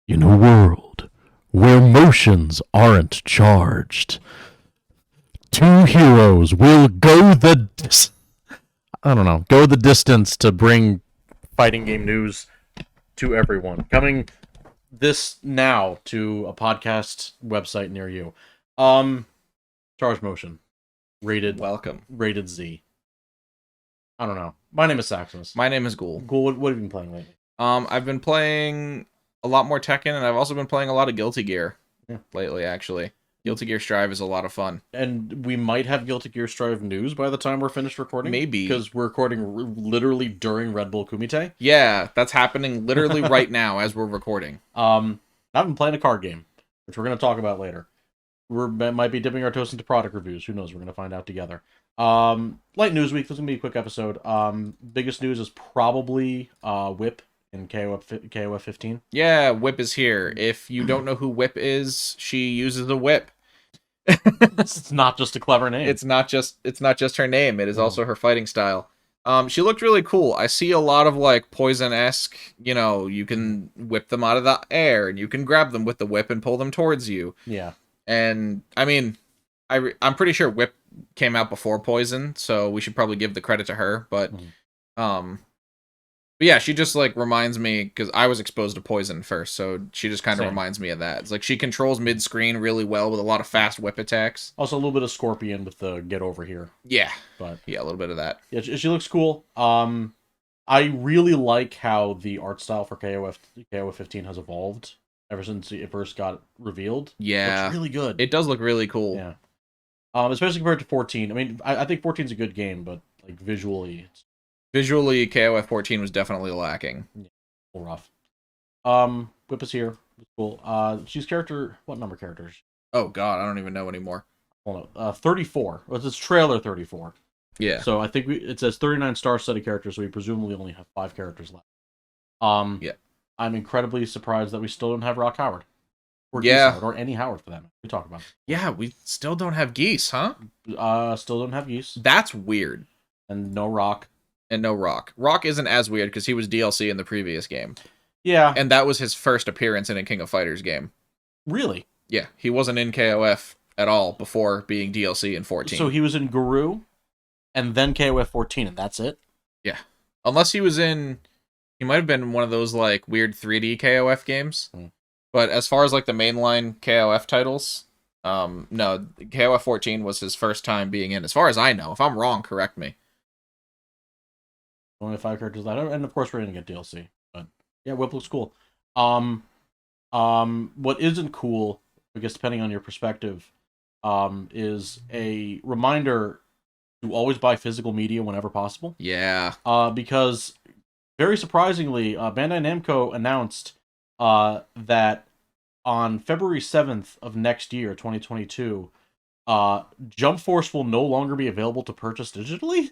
In a world where motions aren't charged, two heroes will go the distance to bring fighting game news to everyone. Coming this now to a podcast website near you. Charge motion. Welcome. Rated Z. I don't know. My name is Saximus. My name is Ghoul. Ghoul, what have you been playing lately? I've been playing a lot more Tekken, and I've also been playing a lot of Guilty Gear lately, actually. Guilty Gear Strive is a lot of fun. And we might have Guilty Gear Strive news by the time we're finished recording. Maybe. Because we're recording literally during Red Bull Kumite. Yeah, that's happening literally right now as we're recording. I've been playing a card game, which we're going to talk about later. We might be dipping our toes into product reviews. Who knows? We're going to find out together. Light news week. This is going to be a quick episode. Biggest news is probably Whip in KOF 15. Yeah, Whip is here. If you don't know who Whip is, she uses a whip. It's not just a clever name. It's not just her name. It is also her fighting style. She looked really cool. I see a lot of like Poison-esque, you can whip them out of the air and you can grab them with the whip and pull them towards you. Yeah. And I mean, I'm pretty sure Whip came out before Poison, so we should probably give the credit to her. But yeah, she just like reminds me, because I was exposed to Poison first, so she just kind of reminds me of that. It's like she controls mid-screen really well with a lot of fast whip attacks. Also a little bit of Scorpion with the get over here. Yeah, but yeah, a little bit of that. Yeah, she looks cool. I really like how the art style for KOF 15 has evolved ever since it first got revealed. Yeah, it's really good. It does look really cool. Yeah. Especially compared to 14. I mean, I think 14 is a good game, but like visually, KOF 14 was definitely lacking. Yeah, a little rough. Whip is here. It's cool. She's what number characters? Oh god, I don't even know anymore. Hold on. 34. Well, it's trailer 34. Yeah. So I think it says 39 star set of characters, so we presumably only have 5 characters left. Yeah. I'm incredibly surprised that we still don't have Rock Howard. Or yeah. Howard, or any Howard for them. We talk about it. Yeah, we still don't have Geese, huh? Still don't have Geese. That's weird. And no Rock. Rock isn't as weird because he was DLC in the previous game. Yeah. And that was his first appearance in a King of Fighters game. Really? Yeah, he wasn't in KOF at all before being DLC in 14. So he was in Guru, and then KOF 14, and that's it? Yeah. Unless he was in... He might have been in one of those, like, weird 3D KOF games. But as far as, like, the mainline KOF titles, no, KOF 14 was his first time being in, as far as I know. If I'm wrong, correct me. Only 5 characters left, and of course we're gonna get DLC. But yeah, Whip looks cool. What isn't cool, I guess depending on your perspective, is a reminder to always buy physical media whenever possible. Yeah. Because very surprisingly, Bandai Namco announced that on February 7th of next year, 2022, Jump Force will no longer be available to purchase digitally.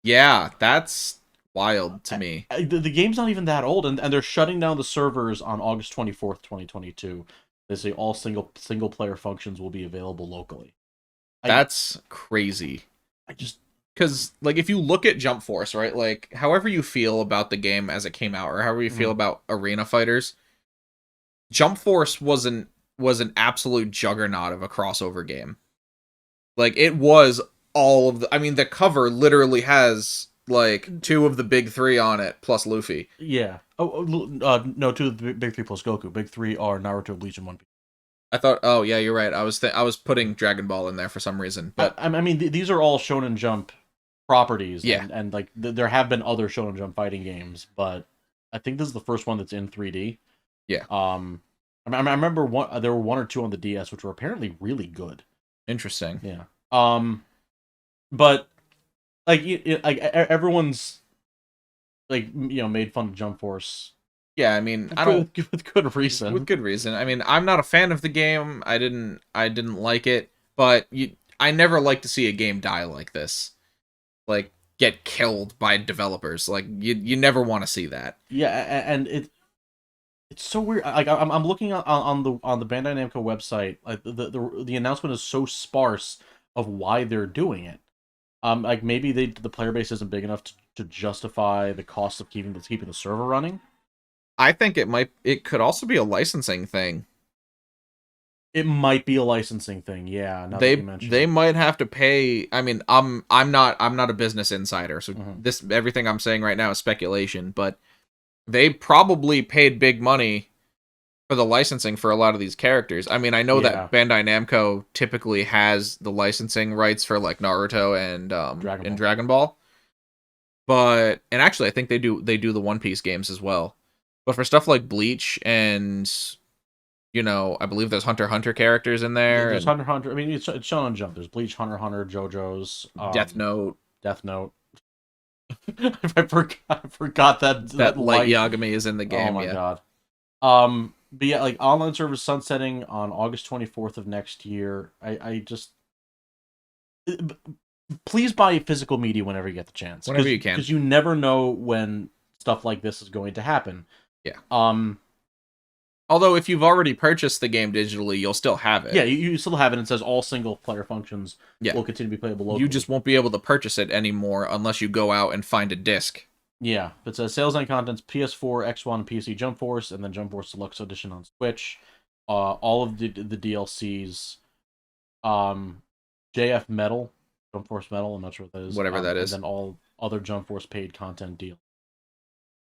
Yeah, that's wild to me. The game's not even that old, and they're shutting down the servers on August 24th, 2022. They say all single player functions will be available locally. That's crazy. Because, like, if you look at Jump Force, right, like, however you feel about the game as it came out, or however you feel about Arena Fighters, Jump Force was an absolute juggernaut of a crossover game. Like, it was all of the... I mean, the cover literally has, like, 2 of the big 3 on it, plus Luffy. Yeah. No, 2 of the big 3 plus Goku. Big 3 are Naruto, Bleach, and One Piece. I thought... Oh, yeah, you're right. I was putting Dragon Ball in there for some reason. But I mean, these are all Shonen Jump properties. Yeah. And like, there have been other Shonen Jump fighting games, but I think this is the first one that's in 3D. Yeah. I remember there were 1 or 2 on the DS, which were apparently really good. Interesting. Yeah. But like, everyone's like, made fun of Jump Force. Yeah, I mean, with good reason. With good reason. I mean, I'm not a fan of the game. I didn't like it, but I never like to see a game die like this. Like, get killed by developers. Like, you never want to see that. Yeah, and it's so weird. Like, I'm looking on the Bandai Namco website. Like, the announcement is so sparse of why they're doing it. Like, maybe the player base isn't big enough to justify the cost of keeping the server running. I think it could also be a licensing thing. It might be a licensing thing, yeah. Now that you mention They it. might have to pay. I mean, I'm not a business insider, so this everything I'm saying right now is speculation. But they probably paid big money for the licensing for a lot of these characters. I mean, I know Yeah. that Bandai Namco typically has the licensing rights for like Naruto and Dragon Ball. But and actually, I think they do the One Piece games as well. But for stuff like Bleach and I believe there's Hunter x Hunter characters in there There's and Hunter x Hunter. I mean, it's shown on Jump. There's Bleach, Hunter x Hunter, JoJo's, Death Note. Death Note. I forgot that Light light. Yagami is in the game. Oh my Yeah. god. But yeah, like online service sunsetting on August 24th of next year. I just please buy physical media whenever you get the chance. Whenever you can, because you never know when stuff like this is going to happen. Yeah. Although if you've already purchased the game digitally, you'll still have it. Yeah, you still have it. It says all single player functions will continue to be playable locally. You just won't be able to purchase it anymore unless you go out and find a disc. Yeah, it says sales and contents PS4, X1, PC Jump Force, and then Jump Force Deluxe Edition on Switch. All of the DLCs. JF Metal, Jump Force Metal, I'm not sure what that is. Whatever that is. And then all other Jump Force paid content deal.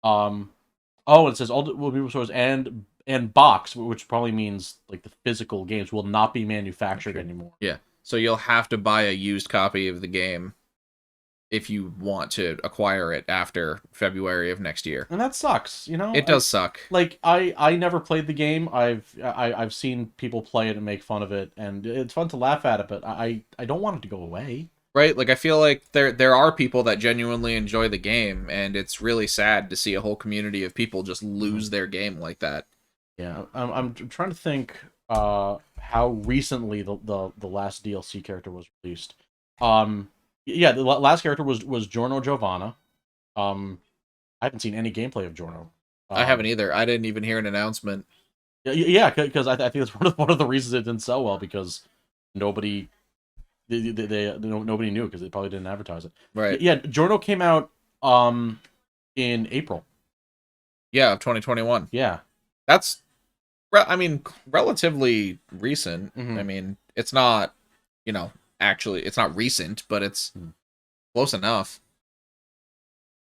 It says all will be stores and box, which probably means like the physical games will not be manufactured anymore. Yeah, so you'll have to buy a used copy of the game if you want to acquire it after February of next year. And that sucks, It does suck. Like I never played the game. I've seen people play it and make fun of it, and it's fun to laugh at it, but I don't want it to go away. Right? Like I feel like there are people that genuinely enjoy the game, and it's really sad to see a whole community of people just lose their game like that. Yeah, I'm trying to think how recently the last DLC character was released. Yeah, the last character was Giorno Giovanna. I haven't seen any gameplay of Giorno. I haven't either. I didn't even hear an announcement. Yeah, because I think that's one of the reasons it didn't sell well, because nobody nobody knew, because they probably didn't advertise it. Right. Yeah, Giorno came out in April. Yeah, of 2021. Yeah. That's relatively recent. I mean, it's not, actually, it's not recent, but it's close enough.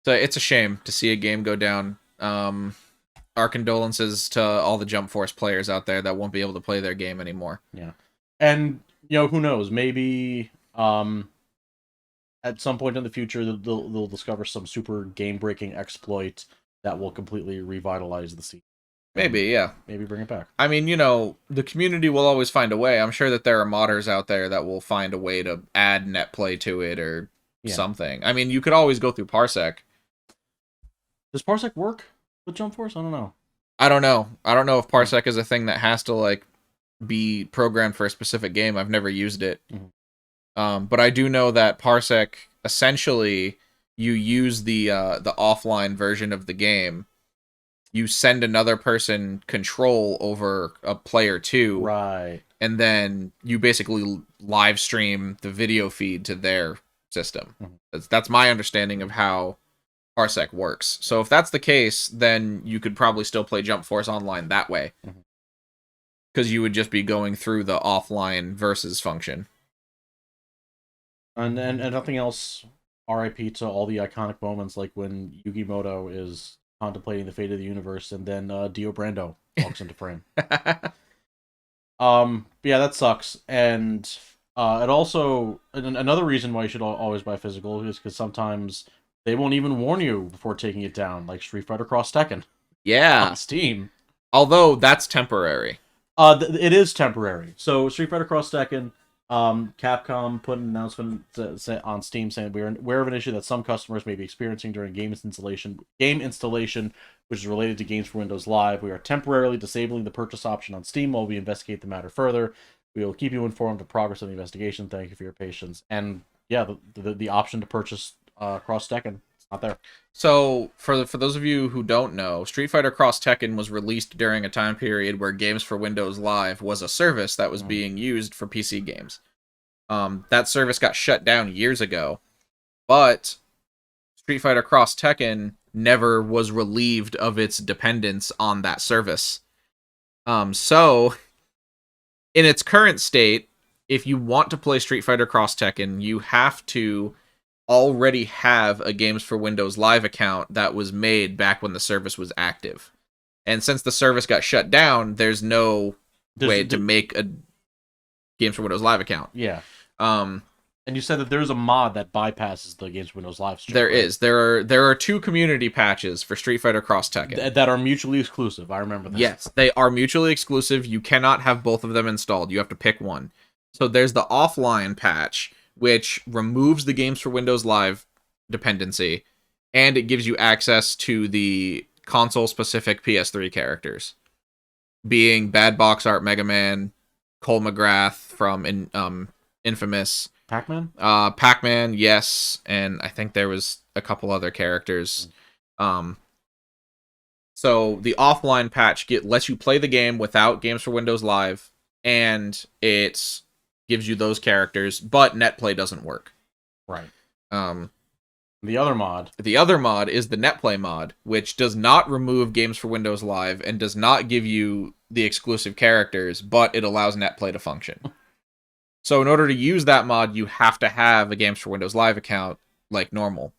So it's a shame to see a game go down. Our condolences to all the Jump Force players out there that won't be able to play their game anymore. Yeah. And, who knows? Maybe at some point in the future, they'll discover some super game-breaking exploit that will completely revitalize the scene. Maybe, yeah. Maybe bring it back. I mean, the community will always find a way. I'm sure that there are modders out there that will find a way to add netplay to it or something. I mean, you could always go through Parsec. Does Parsec work with Jump Force? I don't know. I don't know if Parsec is a thing that has to, be programmed for a specific game. I've never used it. But I do know that Parsec, essentially, you use the offline version of the game. You send another person control over a player 2. Right. And then you basically live stream the video feed to their system. That's my understanding of how Parsec works. So if that's the case, then you could probably still play Jump Force Online that way. Because you would just be going through the offline versus function. And nothing else, RIP to all the iconic moments, like when Yugimoto is contemplating the fate of the universe, and then Dio Brando walks into frame. Yeah, that sucks. And it also, another reason why you should always buy physical is because sometimes they won't even warn you before taking it down, like Street Fighter Cross Tekken. Yeah. On Steam. Although that's temporary. It is temporary. So Street Fighter Cross Tekken, Capcom put an announcement on Steam saying we are aware of an issue that some customers may be experiencing during game installation, which is related to games for Windows Live. We are temporarily disabling the purchase option on Steam while we investigate the matter further. We will keep you informed of progress of the investigation. Thank you for your patience. And yeah, the option to purchase Cross Tekken, it's not there. So for those of you who don't know, Street Fighter Cross Tekken was released during a time period where Games for Windows Live was a service that was being used for PC games. That service got shut down years ago, but Street Fighter Cross Tekken never was relieved of its dependence on that service. So in its current state, if you want to play Street Fighter Cross Tekken, you have to already have a Games for Windows Live account that was made back when the service was active. And since the service got shut down, there's no way to make a Games for Windows Live account. Yeah. And you said that there's a mod that bypasses the Games for Windows Live stream. There is. There are 2 community patches for Street Fighter Cross Tekken that are mutually exclusive. I remember that. Yes, they are mutually exclusive. You cannot have both of them installed. You have to pick one. So there's the offline patch, which removes the Games for Windows Live dependency, and it gives you access to the console-specific PS3 characters, being Bad Box Art Mega Man, Cole McGrath from Infamous, Pac-Man? Pac-Man, yes, and I think there was a couple other characters. So the offline patch lets you play the game without Games for Windows Live, and it gives you those characters, but Netplay doesn't work. Right. The other mod is the Netplay mod, which does not remove Games for Windows Live and does not give you the exclusive characters, but it allows Netplay to function. So in order to use that mod, you have to have a Games for Windows Live account like normal.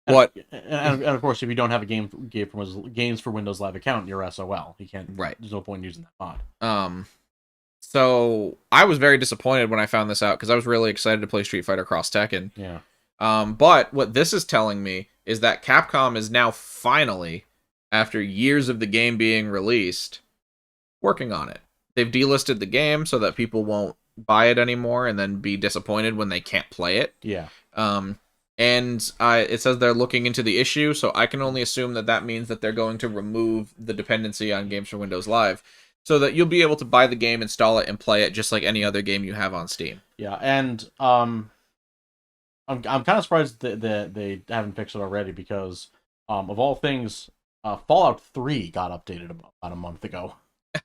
And of course, if you don't have a Games for Windows Live account, you're SOL. You can't. Right. There's no point in using that mod. So I was very disappointed when I found this out because I was really excited to play Street Fighter Cross Tekken. Yeah. But what this is telling me is that Capcom is now finally, after years of the game being released, working on it. They've delisted the game so that people won't buy it anymore and then be disappointed when they can't play it. Yeah. And it says they're looking into the issue, so I can only assume that means that they're going to remove the dependency on Games for Windows Live, so that you'll be able to buy the game, install it, and play it just like any other game you have on Steam. Yeah, and I'm kind of surprised that they haven't fixed it already because of all things, Fallout 3 got updated about a month ago.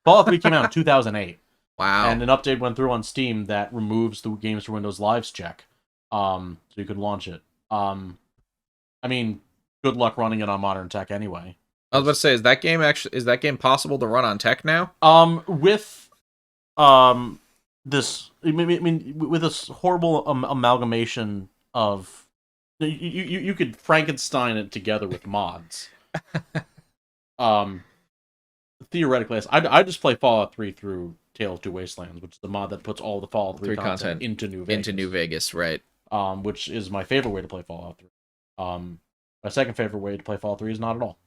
Fallout 3 came out in 2008. Wow. And an update went through on Steam that removes the Games for Windows Live's check, so you could launch it. I mean, good luck running it on modern tech anyway. I was about to say, is that game possible to run on tech now? With this, with this horrible amalgamation of, you could Frankenstein it together with mods. Theoretically, I just play Fallout 3 through Tale of Two Wastelands, which is the mod that puts all the Fallout 3 content into New Vegas. Right. Which is my favorite way to play Fallout 3. My second favorite way to play Fallout 3 is not at all.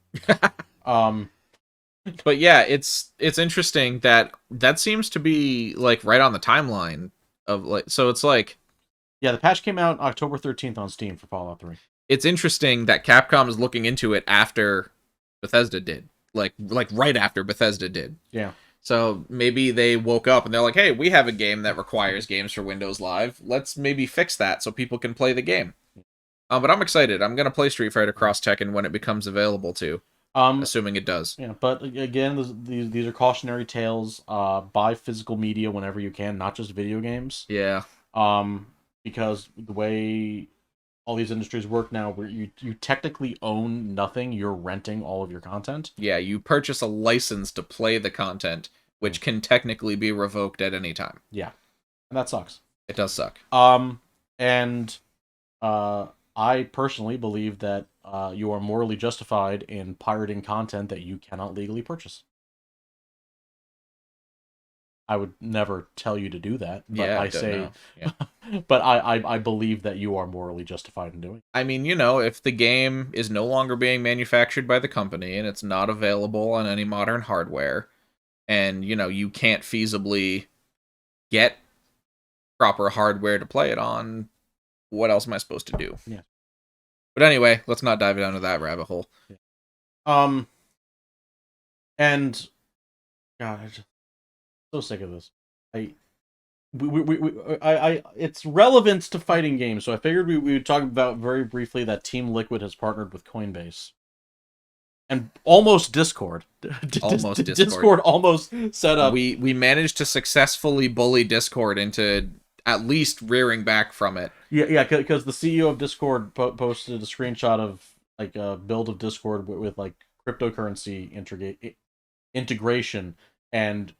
But yeah, it's interesting that seems to be like right on the timeline of like, so it's like, yeah, the patch came out October 13th on Steam for Fallout 3. It's interesting that Capcom is looking into it after Bethesda did, like right after Bethesda did. Yeah. So maybe they woke up and they're like, hey, we have a game that requires Games for Windows Live. Let's maybe fix that so people can play the game. But I'm excited. I'm going to play Street Fighter Cross Tekken when it becomes available too. Assuming it does. Yeah, but again, these are cautionary tales. Buy physical media whenever you can, not just video games. Yeah. Because the way all these industries work now, where you technically own nothing, you're renting all of your content. Yeah, you purchase a license to play the content, which can technically be revoked at any time. Yeah, and that sucks. It does suck. I personally believe that you are morally justified in pirating content that you cannot legally purchase. I would never tell you to do that, but yeah, I say, yeah. But I believe that you are morally justified in doing it. I mean, if the game is no longer being manufactured by the company and it's not available on any modern hardware, and, you can't feasibly get proper hardware to play it on, what else am I supposed to do? Yeah. But anyway, let's not dive down to that rabbit hole. Yeah. And God, I'm just so sick of this. It's relevant to fighting games, so I figured we would talk about very briefly that Team Liquid has partnered with Coinbase. And almost Discord. Almost Discord. Discord almost set up. We managed to successfully bully Discord into at least rearing back from it. Yeah, because the CEO of Discord posted a screenshot of like a build of Discord with like cryptocurrency integration, and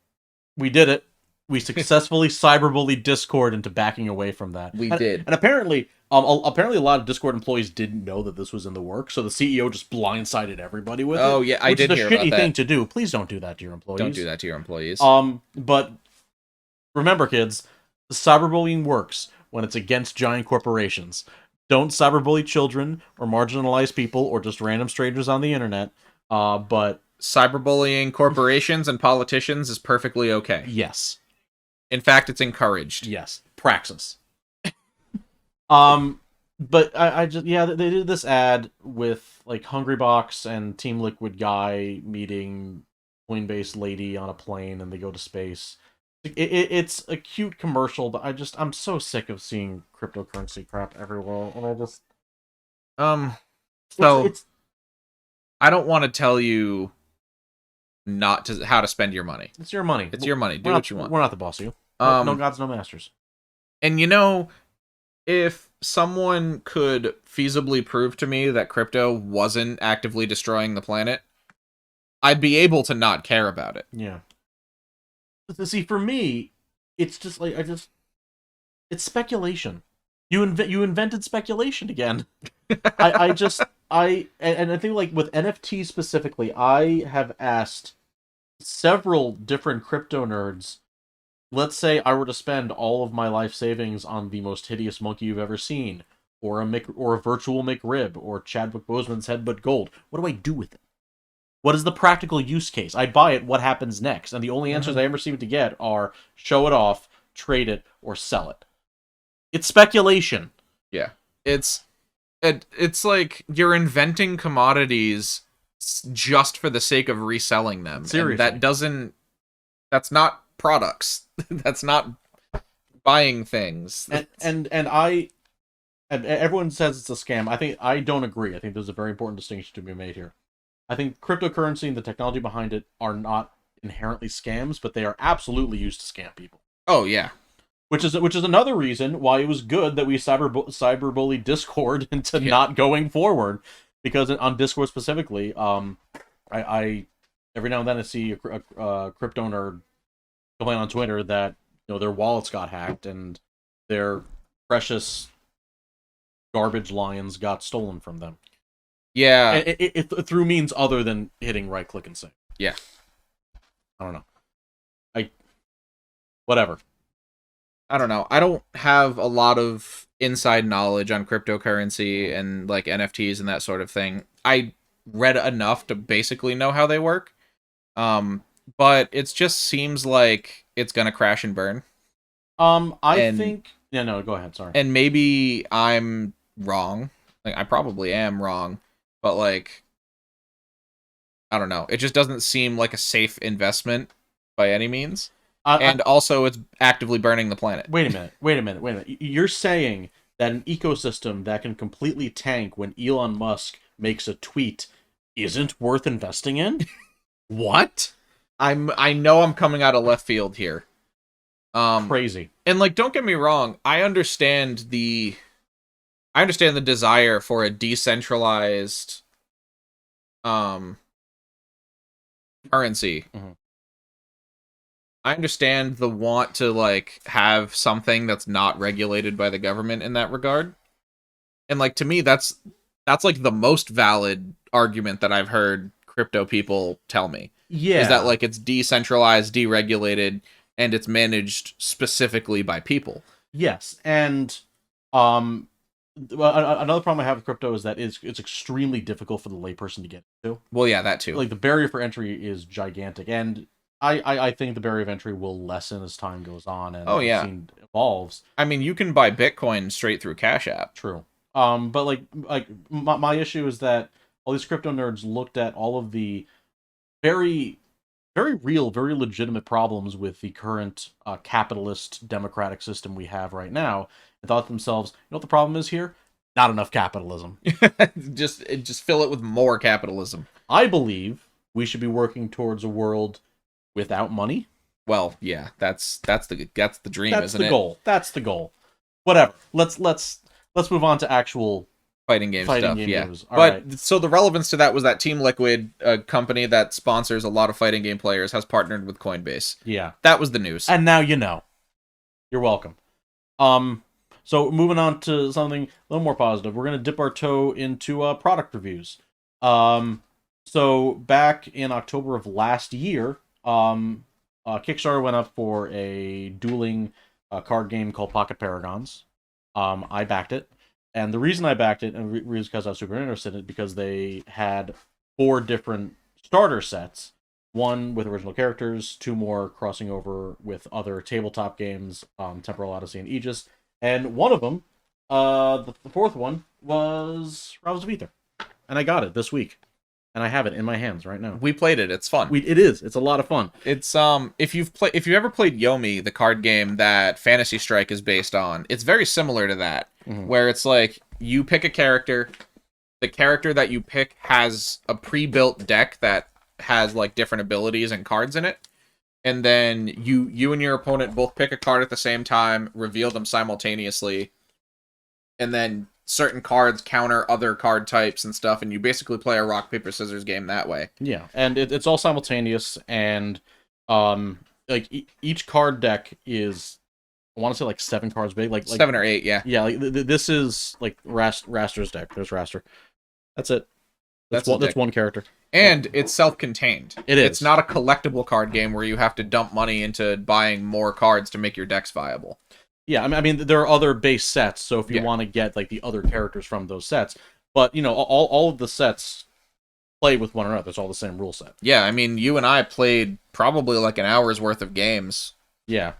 we did it. We successfully cyberbullied Discord into backing away from that. We did. And apparently, apparently a lot of Discord employees didn't know that this was in the works, so the CEO just blindsided everybody with it. Oh yeah, I did hear about that. Which is a shitty thing to do. Please don't do that to your employees. Don't do that to your employees. But remember, kids, cyberbullying works when it's against giant corporations. Don't cyberbully children or marginalized people or just random strangers on the internet. But cyberbullying corporations and politicians is perfectly okay. Yes. In fact, it's encouraged. Yes. Praxis. But I just, yeah, they did this ad with like Hungrybox and Team Liquid guy meeting Coinbase lady on a plane, and they go to space. It's a cute commercial, but I'm so sick of seeing cryptocurrency crap everywhere, and I just so I don't want to tell you how to spend your money. It's your money. It's your money. Do what you want. We're not the boss of you. No gods, no masters. And you know, if someone could feasibly prove to me that crypto wasn't actively destroying the planet, I'd be able to not care about it. Yeah. See, for me, it's just like it's speculation. You invented speculation again. I think like with NFT specifically, I have asked several different crypto nerds. Let's say I were to spend all of my life savings on the most hideous monkey you've ever seen, or a virtual McRib, or Chadwick Boseman's head but gold. What do I do with it? What is the practical use case? I buy it, what happens next? And the only answers I ever seem to get are show it off, trade it, or sell it. It's speculation. Yeah. It's like you're inventing commodities just for the sake of reselling them. Seriously. And that's not products. That's not buying things. And everyone says it's a scam. I don't agree. I think there's a very important distinction to be made here. I think cryptocurrency and the technology behind it are not inherently scams, but they are absolutely used to scam people. Oh yeah. Which is another reason why it was good that we cyberbullied Discord into not going forward, because on Discord specifically, I every now and then I see a crypto nerd complain on Twitter that their wallets got hacked and their precious garbage lions got stolen from them. Yeah, it through means other than hitting right click and save. Yeah, I don't know. Whatever. I don't know. I don't have a lot of inside knowledge on cryptocurrency and like NFTs and that sort of thing. I read enough to basically know how they work. But it just seems like it's gonna crash and burn. I think. Yeah, no, go ahead. Sorry. And maybe I'm wrong. Like I probably am wrong, but like I don't know. It just doesn't seem like a safe investment by any means. And also, it's actively burning the planet. Wait a minute. You're saying that an ecosystem that can completely tank when Elon Musk makes a tweet isn't worth investing in? What? I know I'm coming out of left field here. Crazy. And like, don't get me wrong. I understand the desire for a decentralized currency. Mm-hmm. I understand the want to like have something that's not regulated by the government in that regard. And like to me that's like the most valid argument that I've heard crypto people tell me. Yeah. Is that like it's decentralized, deregulated, and it's managed specifically by people. Yes. And another problem I have with crypto is that it's extremely difficult for the layperson to get into. Well, yeah, that too. Like the barrier for entry is gigantic, and I think the barrier of entry will lessen as time goes on and the scene evolves. I mean, you can buy Bitcoin straight through Cash App. True. But like my issue is that all these crypto nerds looked at all of the very, very real, very legitimate problems with the current capitalist democratic system we have right now, and thought to themselves, what the problem is here? Not enough capitalism. just fill it with more capitalism. I believe we should be working towards a world without money. Well, yeah, that's the dream, isn't it? That's the goal. Whatever. Let's move on to actual fighting game stuff, game yeah. news. So the relevance to that was that Team Liquid, a company that sponsors a lot of fighting game players, has partnered with Coinbase. Yeah. That was the news. And now you know. You're welcome. So moving on to something a little more positive, we're gonna dip our toe into product reviews. So back in October of last year, Kickstarter went up for a dueling card game called Pocket Paragons. I backed it, and the reason I backed it, and reason because I was super interested in it, because they had 4 different starter sets. 1 with original characters, 2 more crossing over with other tabletop games, Temporal Odyssey and Aegis, and one of them, the 4th one, was Rivals of Aether, and I got it this week, and I have it in my hands right now. We played it. It's fun. It is. It's a lot of fun. It's if you've ever played Yomi, the card game that Fantasy Strike is based on, it's very similar to that, where it's like you pick a character, the character that you pick has a pre-built deck that has like different abilities and cards in it, and then you and your opponent both pick a card at the same time, reveal them simultaneously, and then certain cards counter other card types and stuff, and you basically play a rock paper scissors game that way. Yeah, and it's all simultaneous, and like each card deck is, I want to say, like 7 cards big, like 7 or 8, yeah. Yeah, like this is like Raster's deck. There's Raster. That's it. That's one character. And it's self-contained. It is. It's not a collectible card game where you have to dump money into buying more cards to make your decks viable. Yeah, I mean there are other base sets, so if you want to get like the other characters from those sets, but you know, all of the sets play with one another. It's all the same rule set. Yeah, I mean, you and I played probably like an hour's worth of games. Yeah.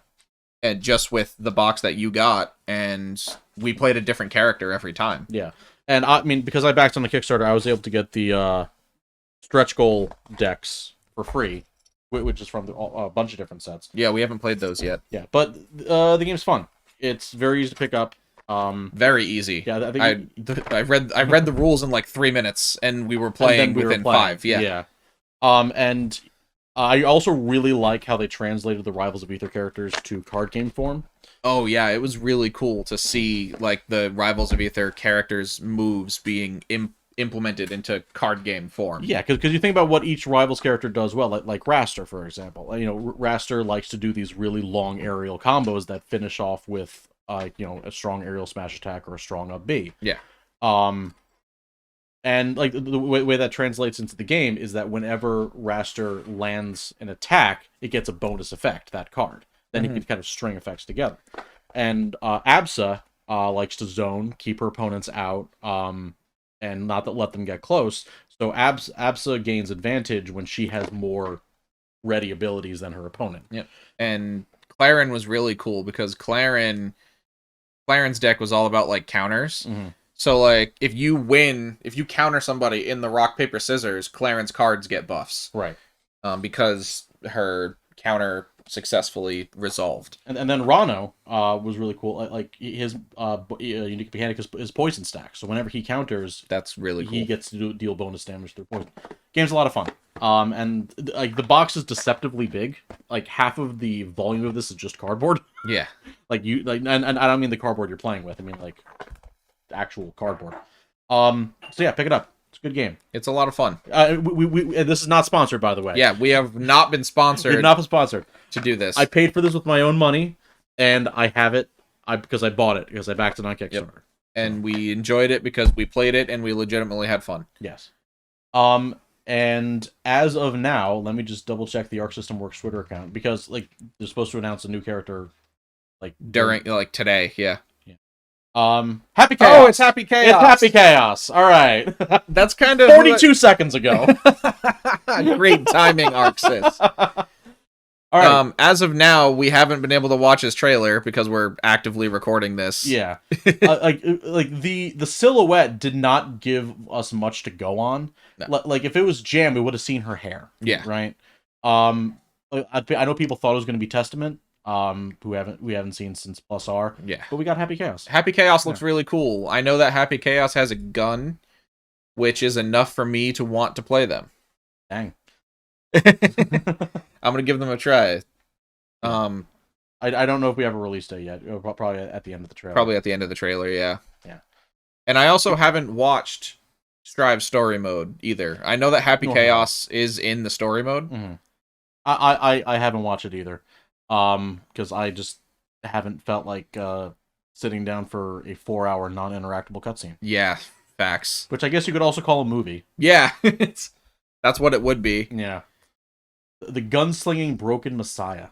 And just with the box that you got, and we played a different character every time. Yeah. And I mean, because I backed on the Kickstarter, I was able to get the stretch goal decks for free, which is from a bunch of different sets. Yeah, we haven't played those yet. Yeah, but the game's fun. It's very easy to pick up. Very easy. Yeah, I read the rules in like 3 minutes, and we were playing within 5. Yeah. Yeah. And I also really like how they translated the Rivals of Aether characters to card game form. Oh yeah, it was really cool to see like the Rivals of Aether characters' moves being implemented into card game form. Yeah, because you think about what each Rivals character does well, like Raster, for example. You know, Raster likes to do these really long aerial combos that finish off with, you know, a strong aerial smash attack or a strong up B. Yeah. And like the way that translates into the game is that whenever Raster lands an attack, it gets a bonus effect, that card. Then you can kind of string effects together. And Absa likes to zone, keep her opponents out, and not let them get close. So Absa gains advantage when she has more ready abilities than her opponent. Yep. And Clarin was really cool because Clarin's deck was all about like counters. So like if you counter somebody in the rock paper scissors, Clarin's cards get buffs. Right. Because her counter successfully resolved. And then Rano was really cool. Like his unique mechanic is poison stack. So whenever he counters, that's really cool. He gets to deal bonus damage through poison. Game's a lot of fun. And like the box is deceptively big. Like half of the volume of this is just cardboard. Yeah. And I don't mean the cardboard you're playing with. I mean like actual cardboard. So yeah, pick it up. It's a good game. It's a lot of fun. And this is not sponsored, by the way. Yeah, we have not been sponsored. We've not been sponsored to do this. I paid for this with my own money, and I have it because I bought it because I backed it on Kickstarter. Yep. And we enjoyed it because we played it and we legitimately had fun. Yes. And as of now, let me just double check the Arc System Works Twitter account because like they're supposed to announce a new character like during like today. Yeah. Happy Chaos. Oh, it's Happy Chaos. It's Happy Chaos. All right. That's kind of 42 seconds ago. Great timing, Arxis. All right. As of now, we haven't been able to watch his trailer because we're actively recording this. Yeah. Like the silhouette did not give us much to go on. No. Like if it was Jam, we would have seen her hair. Yeah. Right. I know people thought it was going to be Testament. We haven't seen since Plus R. Yeah. But we got Happy Chaos. Happy Chaos looks really cool. I know that Happy Chaos has a gun, which is enough for me to want to play them. Dang. I'm gonna give them a try. I don't know if we have a release date yet. Probably at the end of the trailer. Probably at the end of the trailer, yeah. Yeah. And I also haven't watched Strive story mode either. I know that Happy Chaos is in the story mode. Mm-hmm. I haven't watched it either. Because I just haven't felt like sitting down for a 4-hour non-interactable cutscene. Yeah, facts. Which I guess you could also call a movie. Yeah, that's what it would be. Yeah. The gunslinging broken messiah.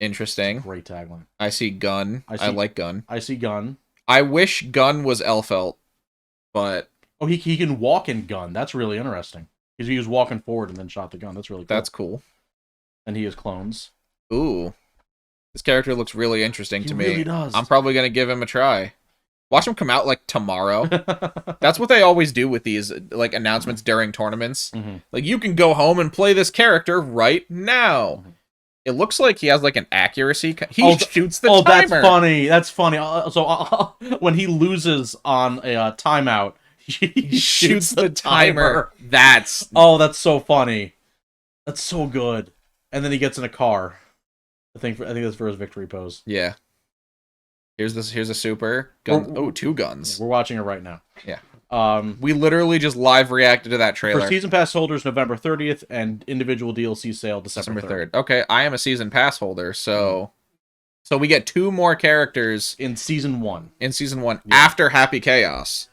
Interesting. Great tagline. I see gun. I like gun. I see gun. I wish gun was Elfelt, but oh, he can walk in gun. That's really interesting. Because he was walking forward and then shot the gun. That's really cool. That's cool. And he has clones. Ooh, this character looks really interesting to me. He really does. I'm probably gonna give him a try. Watch him come out like tomorrow. That's what they always do with these like announcements during tournaments. Mm-hmm. Like, you can go home and play this character right now. Mm-hmm. It looks like he has like an accuracy. He shoots the timer. That's funny. That's funny. When he loses on a timeout, he shoots the timer. That's that's so funny. That's so good. And then he gets in a car. I think that's for his victory pose. Yeah. Here's a super gun. Two guns. We're watching it right now. Yeah. We literally just live reacted to that trailer. For season pass holders, November 30th, and individual DLC sale December 3rd. Okay, I am a season pass holder, so we get 2 more characters in season 1. Yeah. After Happy Chaos.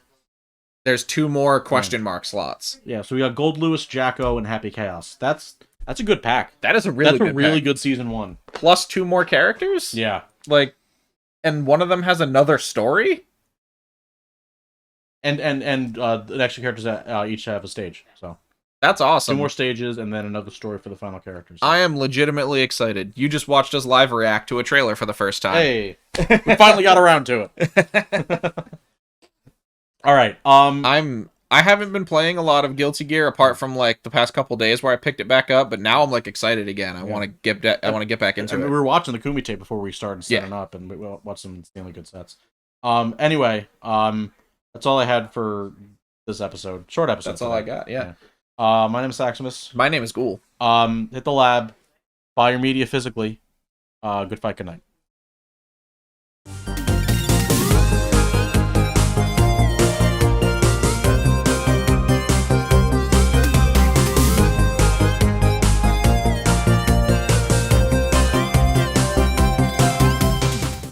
There's 2 more question mark slots. Yeah, so we got Gold Lewis, Jacko, and Happy Chaos. That's a good pack. That is a really good season 1. Plus 2 more characters? Yeah. Like, and one of them has another story? And the extra characters that each have a stage. So that's awesome. 2 more stages and then another story for the final characters. I am legitimately excited. You just watched us live react to a trailer for the first time. Hey, we finally got around to it. All right. I haven't been playing a lot of Guilty Gear apart from like the past couple days where I picked it back up, but now I'm like excited again. I want to get back into it. We were watching the Kumi tape before we started setting up, and we watched some insanely good sets. Anyway, that's all I had for this episode. Short episode. That's all I got. Yeah. My name is Saximus. My name is Ghoul. Hit the lab. Buy your media physically. Good fight. Good night.